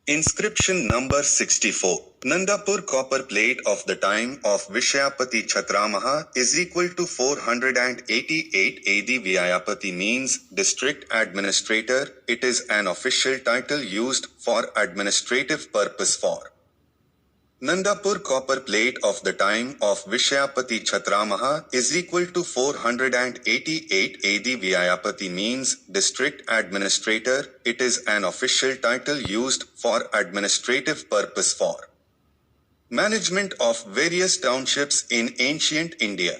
Inscription number 64. Nanda-pur copper plate of the time of Vishayapati chhatra-maha is equal to 488 AD. Vishayapati means district administrator. It is an official title used for administrative purpose for. Nanda-pur copper plate of the time of Vishayapati chhatra-maha is equal to 488 AD. Vishayapati means district administrator. It is an official title used for administrative purpose for management of various townships in ancient India.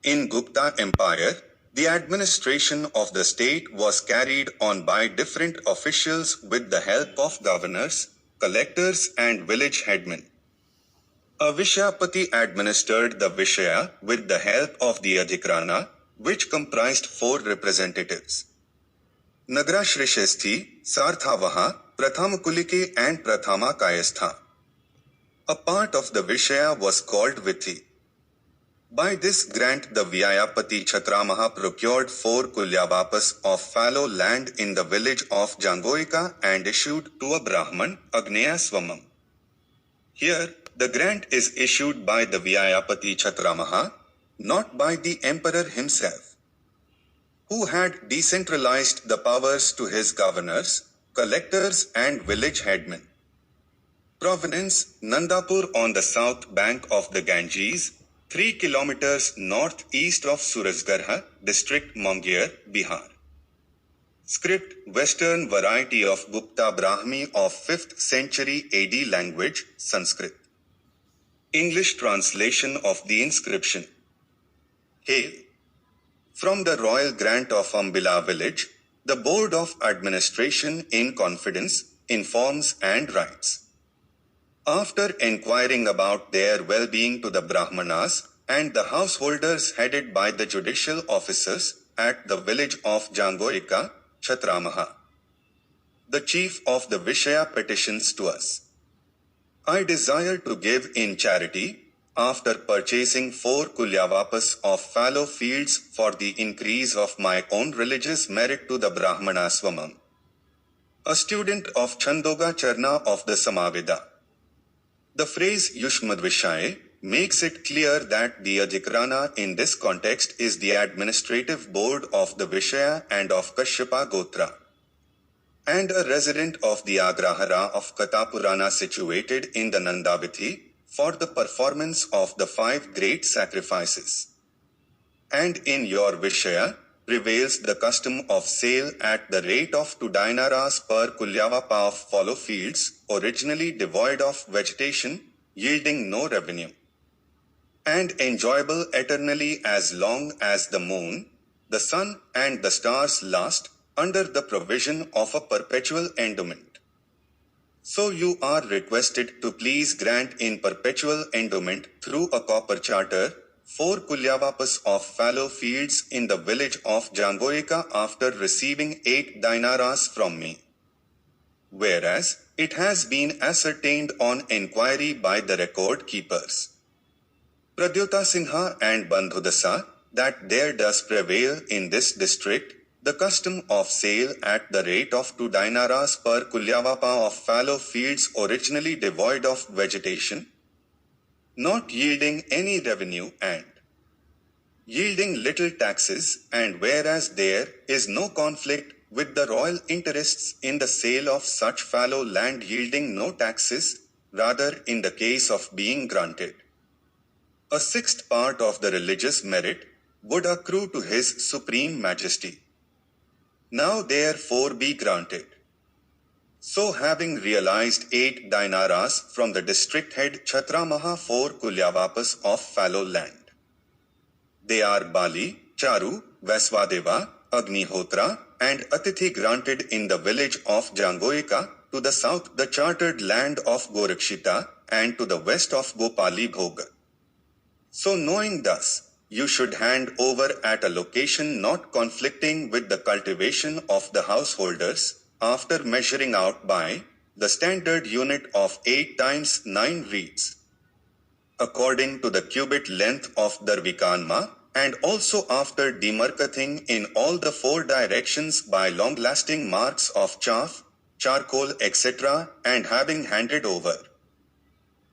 In Gupta Empire, the administration of the state was carried on by different officials with the help of governors, collectors and village headmen. A Vishayapati administered the Vishaya with the help of the Adhikarana, which comprised 4 representatives. Nagrashrishesthi, Sarthavaha, Prathamakulike and Prathamakayastha. A part of the Vishaya was called Vithi. By this grant the Vishayapati chhatra-maha procured 4 kulya-vapas of fallow land in the village of Jango-yika and issued to a Brahman, Agneya svamin. Here, the grant is issued by the Vishayapati chhatra-maha, not by the emperor himself, who had decentralized the powers to his governors, collectors and village headmen. Provenance, Nanda-pur on the south bank of the Ganges, 3 kilometers northeast of Suraj-garha, district Monghyr, Bihar. Script, Western variety of Gupta Brahmi of 5th century AD. Language, Sanskrit. English translation of the inscription. Hail! From the royal grant of Ambila village, the Board of Administration in confidence, informs and writes. After enquiring about their well-being to the Brahmanas and the householders headed by the judicial officers at the village of Jango-yika, chhatra-maha, the chief of the Vishaya petitions to us, I desire to give in charity, after purchasing 4 kulya-vapas of fallow fields for the increase of my own religious merit to the Brahmana svamin, a student of chhandoga charana of the sama-veda. The phrase Yushmad-vishaye makes it clear that the Adhikarana in this context is the administrative board of the Vishaya and of Kasyapa Gotra, and a resident of the agra-hara of Khata-purana situated in the Nanda-vithi, for the performance of the 5 great sacrifices. And in your Vishaya prevails the custom of sale at the rate of 2 dinaras per kulya-vapa of fallow fields, originally devoid of vegetation, yielding no revenue, and enjoyable eternally as long as the moon, the sun and the stars last, under the provision of a perpetual endowment. So you are requested to please grant in perpetual endowment through a copper charter 4 kulya-vapas of fallow fields in the village of Jango-yika after receiving 8 dinaras from me. Whereas, it has been ascertained on enquiry by the record keepers, Pradyota-simha and Bandhu-dasa, that there does prevail in this district the custom of sale at the rate of 2 dinaras per kulya-vapa of fallow fields originally devoid of vegetation, not yielding any revenue and yielding little taxes, and whereas there is no conflict with the royal interests in the sale of such fallow land yielding no taxes, rather in the case of being granted a 6th part of the religious merit would accrue to His Supreme Majesty. Now therefore be granted. So having realized 8 dinaras from the district head chhatra-maha 4 kulya-vapas of fallow land. They are Bali, Charu, Vaiswadeva, Agnihotra, and Atithi granted in the village of Jango-yika, to the south the chartered land of Gorakshita, and to the west of Gopali Bhoga. So knowing thus, you should hand over at a location not conflicting with the cultivation of the householders, after measuring out by the standard unit of 8 times 9 reeds, according to the cubit length of Darvikanma, and also after demarcating in all the 4 directions by long-lasting marks of chaff, charcoal, etc., and having handed over,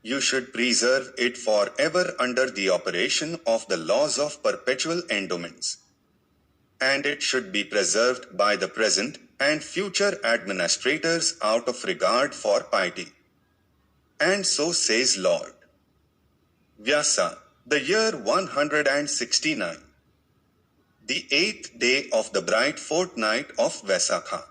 you should preserve it forever under the operation of the laws of perpetual endowments. And it should be preserved by the present and future administrators out of regard for piety. And so says Lord Vyasa, the year 169, the 8th day of the bright fortnight of Vaisakha.